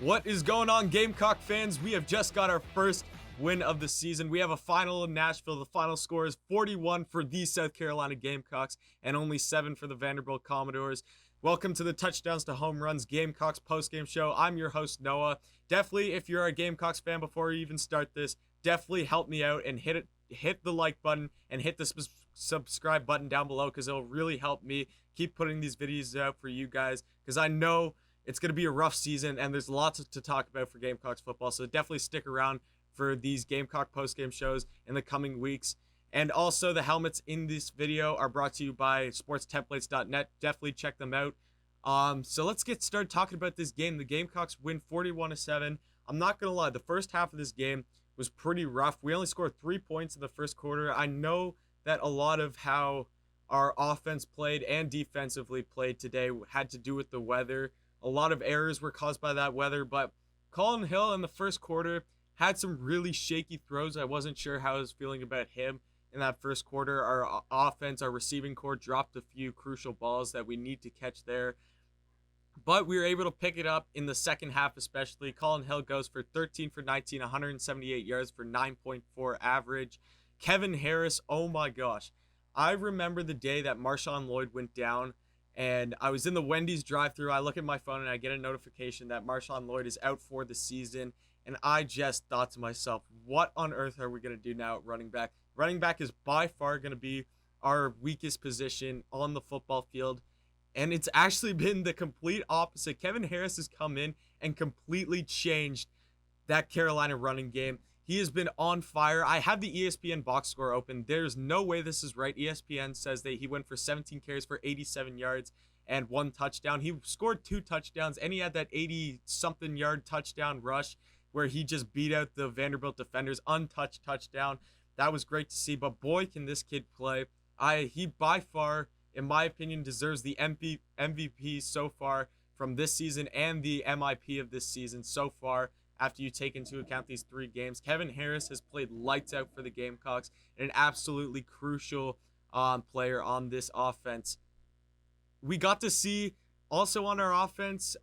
What is going on, Gamecock fans? We have just got our first win of the season. We have a final in Nashville. The final score is 41 for the South Carolina Gamecocks and only 7 for the Vanderbilt Commodores. Welcome to the Touchdowns to Home Runs Gamecocks postgame show. I'm your host, Noah. Definitely, if you're a Gamecocks fan, before you even start this, definitely help me out and hit the like button and hit the subscribe button down below, because it'll really help me keep putting these videos out for you guys, because I know it's going to be a rough season and there's lots to talk about for Gamecocks football. So definitely stick around for these Gamecock postgame shows in the coming weeks. And also, the helmets in this video are brought to you by sportstemplates.net. Definitely check them out. So let's get started talking about this game. The Gamecocks win 41-7. I'm not going to lie, the first half of this game was pretty rough. We only scored 3 points in the first quarter. I know that a lot of how our offense played and defensively played today had to do with the weather. A lot of errors were caused by that weather, but Colin Hill in the first quarter had some really shaky throws. I wasn't sure how I was feeling about him in that first quarter. Our offense, our receiving core dropped a few crucial balls that we need to catch there, but we were able to pick it up in the second half especially. Colin Hill goes for 13 for 19, 178 yards for 9.4 average. Kevin Harris, oh my gosh. I remember the day that Marshawn Lloyd went down, and I was in the Wendy's drive-thru. I look at my phone and I get a notification that Marshawn Lloyd is out for the season. And I just thought to myself, what on earth are we going to do now at running back? Running back is by far going to be our weakest position on the football field. And it's actually been the complete opposite. Kevin Harris has come in and completely changed that Carolina running game. He has been on fire. I have the ESPN box score open. There's no way this is right. ESPN says that he went for 17 carries for 87 yards and 1 touchdown. He scored 2 touchdowns, and he had that 80-something yard touchdown rush where he just beat out the Vanderbilt defenders, untouched touchdown. That was great to see, but boy, can this kid play. He by far, in my opinion, deserves the MVP so far from this season and the MIP of this season so far. After you take into account these 3 games, Kevin Harris has played lights out for the Gamecocks and an absolutely crucial player on this offense. We got to see also on our offense,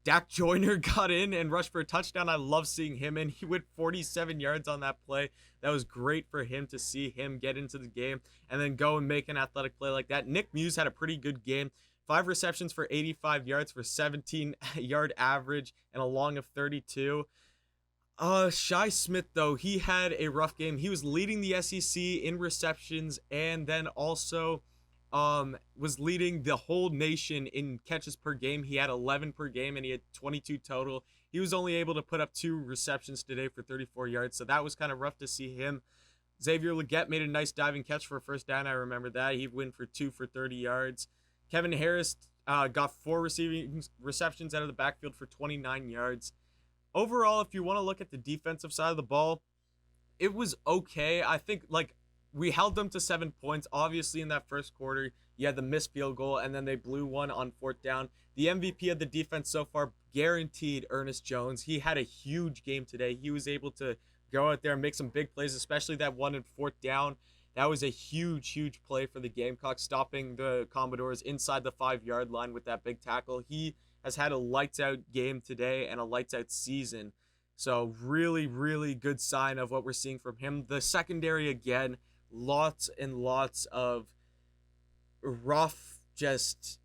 Dak Joyner got in and rushed for a touchdown. I love seeing him in. He went 47 yards on that play. That was great for him to see him get into the game and then go and make an athletic play like that. Nick Muse had a pretty good game. 5 receptions for 85 yards for 17-yard average and a long of 32. Shi Smith, though, he had a rough game. He was leading the SEC in receptions and then also was leading the whole nation in catches per game. He had 11 per game and he had 22 total. He was only able to put up 2 receptions today for 34 yards, so that was kind of rough to see him. Xavier Legette made a nice diving catch for a first down. I remember that. He went for 2 for 30 yards. Kevin Harris got 4 receiving receptions out of the backfield for 29 yards. Overall, if you want to look at the defensive side of the ball, it was okay. I think, we held them to 7 points. Obviously, in that first quarter, you had the missed field goal, and then they blew one on 4th down. The MVP of the defense so far, guaranteed, Ernest Jones. He had a huge game today. He was able to go out there and make some big plays, especially that one in 4th down. That was a huge play for the Gamecocks, stopping the Commodores inside the 5-yard line with that big tackle. He has had a lights-out game today and a lights-out season. So really good sign of what we're seeing from him. The secondary, again, lots and lots of rough just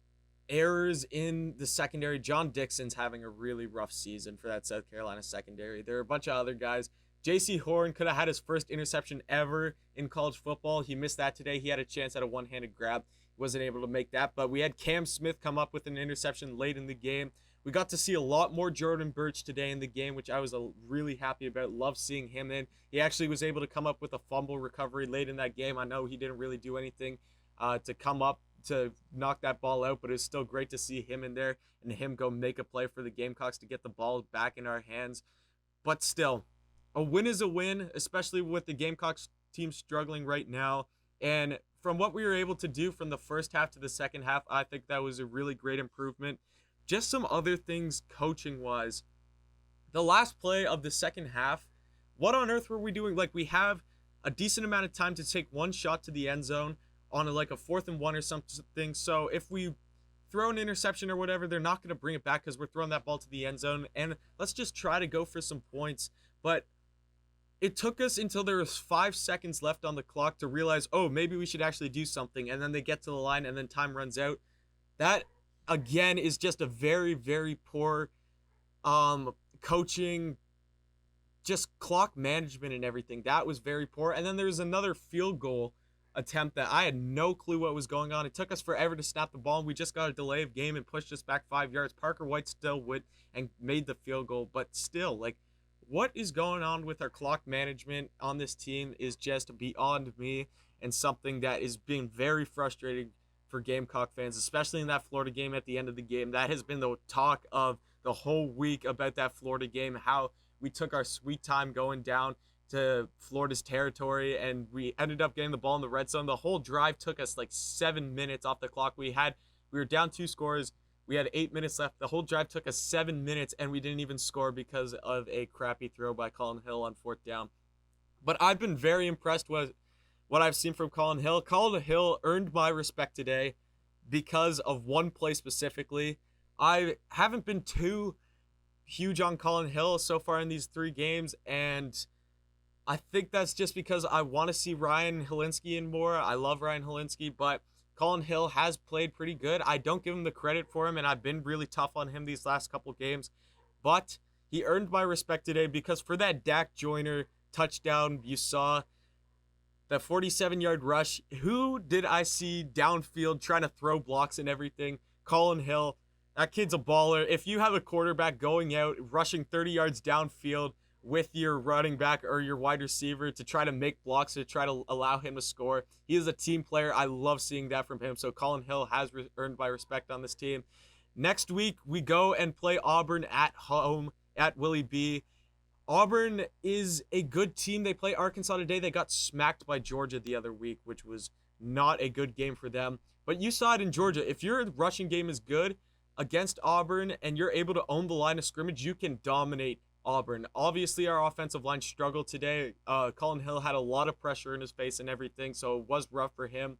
errors in the secondary. John Dixon's having a really rough season for that South Carolina secondary. There are a bunch of other guys. J.C. Horn could have had his first interception ever in college football. He missed that today. He had a chance at a one-handed grab. He wasn't able to make that, but we had Cam Smith come up with an interception late in the game. We got to see a lot more Jordan Birch today in the game, which I was really happy about. Love seeing him in. He actually was able to come up with a fumble recovery late in that game. I know he didn't really do anything to come up to knock that ball out, but it's still great to see him in there and him go make a play for the Gamecocks to get the ball back in our hands. But still, a win is a win, especially with the Gamecocks team struggling right now. And from what we were able to do from the first half to the second half, I think that was a really great improvement. Just some other things coaching-wise. The last play of the second half, what on earth were we doing? We have a decent amount of time to take one shot to the end zone on a 4th and 1 or something. So if we throw an interception or whatever, they're not going to bring it back because we're throwing that ball to the end zone. And let's just try to go for some points. But it took us until there was 5 seconds left on the clock to realize, oh, maybe we should actually do something. And then they get to the line and then time runs out. That, again, is just a very, very poor coaching, just clock management and everything. That was very poor. And then there's another field goal attempt that I had no clue what was going on. It took us forever to snap the ball, and we just got a delay of game and pushed us back 5 yards. Parker White still went and made the field goal, but still, like, what is going on with our clock management on this team is just beyond me, and something that is being very frustrating for Gamecock fans, especially in that Florida game at the end of the game. That has been the talk of the whole week about that Florida game, how we took our sweet time going down to Florida's territory, and we ended up getting the ball in the red zone. The whole drive took us like 7 minutes off the clock. We were down 2 scores. We had 8 minutes left. The whole drive took us 7 minutes, and we didn't even score because of a crappy throw by Colin Hill on 4th down. But I've been very impressed with what I've seen from Colin Hill. Colin Hill earned my respect today because of one play specifically. I haven't been too huge on Colin Hill so far in these 3 games, and I think that's just because I want to see Ryan Helinski in more. I love Ryan Helinski, but Colin Hill has played pretty good. I don't give him the credit for him, and I've been really tough on him these last couple games. But he earned my respect today because for that Dak Joyner touchdown, you saw that 47-yard rush. Who did I see downfield trying to throw blocks and everything? Colin Hill. That kid's a baller. If you have a quarterback going out, rushing 30 yards downfield with your running back or your wide receiver to try to make blocks, to try to allow him to score, he is a team player. I love seeing that from him. So Colin Hill has earned my respect on this team. Next week, we go and play Auburn at home at Willie B. Auburn is a good team. They play Arkansas today. They got smacked by Georgia the other week, which was not a good game for them. But you saw it in Georgia. If your rushing game is good against Auburn and you're able to own the line of scrimmage, you can dominate Auburn. Obviously, our offensive line struggled today. Colin Hill had a lot of pressure in his face and everything, so it was rough for him.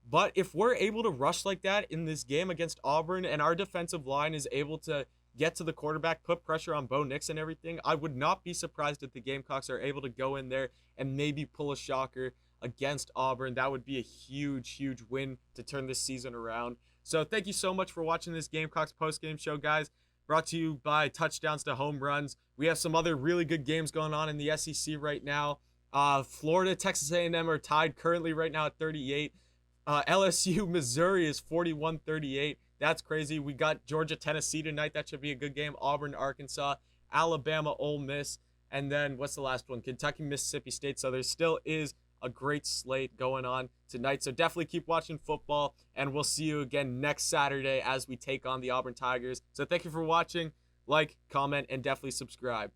But if we're able to rush like that in this game against Auburn and our defensive line is able to get to the quarterback, put pressure on Bo Nix and everything, I would not be surprised if the Gamecocks are able to go in there and maybe pull a shocker against Auburn. That would be a huge, huge win to turn this season around. So thank you so much for watching this Gamecocks post-game show, guys. Brought to you by Touchdowns to Home Runs. We have some other really good games going on in the SEC right now. Florida, Texas A&M are tied currently right now at 38. LSU, Missouri is 41-38. That's crazy. We got Georgia, Tennessee tonight. That should be a good game. Auburn, Arkansas, Alabama, Ole Miss, and then what's the last one? Kentucky, Mississippi State. So there still is a great slate going on tonight. So definitely keep watching football, and we'll see you again next Saturday as we take on the Auburn Tigers. So thank you for watching. Like, comment, and definitely subscribe.